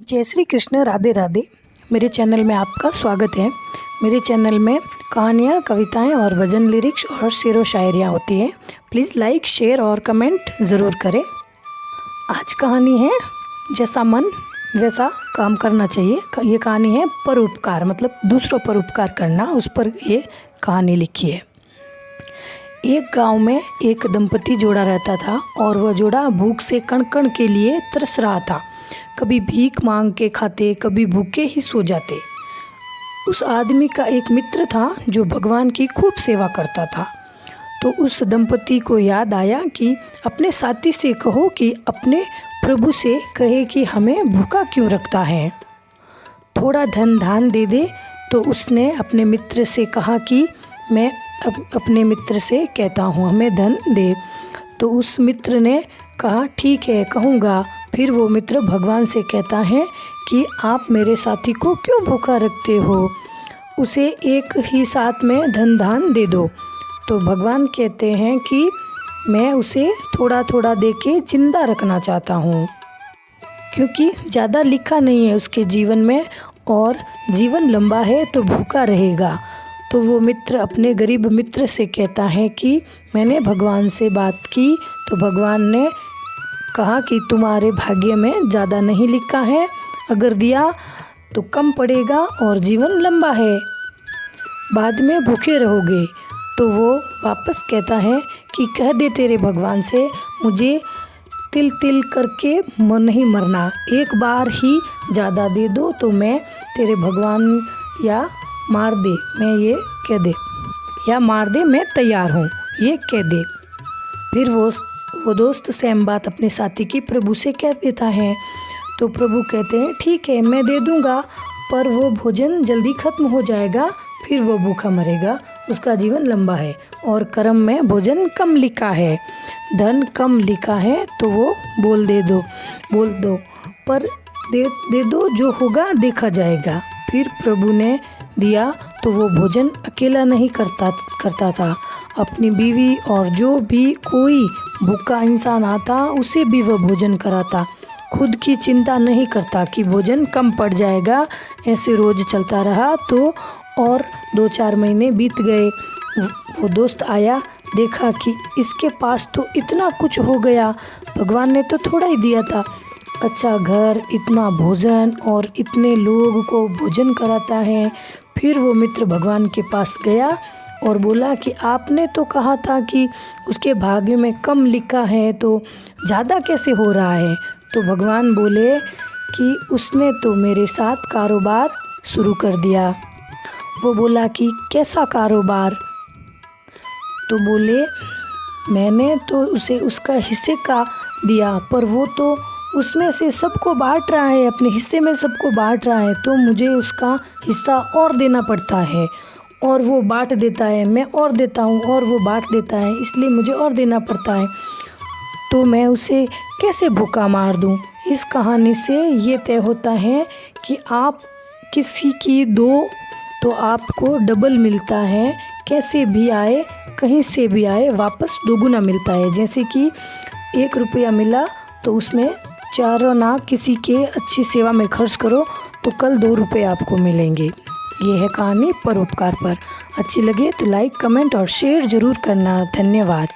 जय श्री कृष्ण, राधे राधे। मेरे चैनल में आपका स्वागत है। मेरे चैनल में कहानियाँ, कविताएं और भजन, लिरिक्स और शेर व शायरियाँ होती हैं। प्लीज़ लाइक, शेयर और कमेंट ज़रूर करें। आज कहानी है जैसा मन वैसा काम करना चाहिए। ये कहानी है परोपकार, मतलब दूसरों पर उपकार करना, उस पर ये कहानी लिखी है। एक गांव में एक दंपति जोड़ा रहता था और वह जोड़ा भूख से कण कण के लिए तरस रहा था। कभी भीख मांग के खाते, कभी भूखे ही सो जाते। उस आदमी का एक मित्र था जो भगवान की खूब सेवा करता था। तो उस दंपति को याद आया कि अपने साथी से कहो कि अपने प्रभु से कहे कि हमें भूखा क्यों रखता है, थोड़ा धन दान दे दे। तो उसने अपने मित्र से कहा कि मैं अपने मित्र से कहता हूँ हमें धन दे। तो उस मित्र ने कहा ठीक है, कहूँगा। फिर वो मित्र भगवान से कहता है कि आप मेरे साथी को क्यों भूखा रखते हो, उसे एक ही साथ में धन दान दे दो। तो भगवान कहते हैं कि मैं उसे थोड़ा थोड़ा दे के जिंदा रखना चाहता हूँ, क्योंकि ज़्यादा लिखा नहीं है उसके जीवन में और जीवन लंबा है तो भूखा रहेगा। तो वो मित्र अपने गरीब मित्र से कहता है कि मैंने भगवान से बात की तो भगवान ने कहा कि तुम्हारे भाग्य में ज़्यादा नहीं लिखा है, अगर दिया तो कम पड़ेगा और जीवन लंबा है, बाद में भूखे रहोगे। तो वो वापस कहता है कि कह दे तेरे भगवान से मुझे तिल तिल करके नहीं मरना, एक बार ही ज़्यादा दे दो तो मैं तेरे भगवान या मार दे, मैं ये कह दे, या मार दे, मैं तैयार हूँ, ये कह दे। फिर वो दोस्त सेम बात अपने साथी की प्रभु से कह देता है। तो प्रभु कहते हैं ठीक है मैं दे दूँगा, पर वो भोजन जल्दी ख़त्म हो जाएगा, फिर वो भूखा मरेगा, उसका जीवन लंबा है और कर्म में भोजन कम लिखा है, धन कम लिखा है, तो वो बोल दो, पर दे दो, जो होगा देखा जाएगा। फिर प्रभु ने दिया तो वो भोजन अकेला नहीं करता था, अपनी बीवी और जो भी कोई भूखा इंसान आता उसे भी वह भोजन कराता। खुद की चिंता नहीं करता कि भोजन कम पड़ जाएगा। ऐसे रोज चलता रहा तो और 2-4 महीने बीत गए। वो दोस्त आया, देखा कि इसके पास तो इतना कुछ हो गया, भगवान ने तो थोड़ा ही दिया था, अच्छा घर, इतना भोजन और इतने लोग को भोजन कराता है। फिर वो मित्र भगवान के पास गया और बोला कि आपने तो कहा था कि उसके भाग्य में कम लिखा है, तो ज़्यादा कैसे हो रहा है। तो भगवान बोले कि उसने तो मेरे साथ कारोबार शुरू कर दिया। वो बोला कि कैसा कारोबार। तो बोले मैंने तो उसे उसका हिस्से का दिया, पर वो तो उसमें से सबको बांट रहा है, अपने हिस्से में सबको बांट रहा है, तो मुझे उसका हिस्सा और देना पड़ता है, और वो बांट देता है, मैं और देता हूँ और वो बांट देता है, इसलिए मुझे और देना पड़ता है, तो मैं उसे कैसे भूखा मार दूँ। इस कहानी से ये तय होता है कि आप किसी की दो तो आपको डबल मिलता है, कैसे भी आए, कहीं से भी आए, वापस दोगुना मिलता है। जैसे कि 1 रुपया मिला तो उसमें 4 आना किसी के अच्छी सेवा में खर्च करो तो कल 2 रुपये आपको मिलेंगे। ये है कहानी परोपकार पर। अच्छी लगे तो लाइक, कमेंट और शेयर ज़रूर करना। धन्यवाद।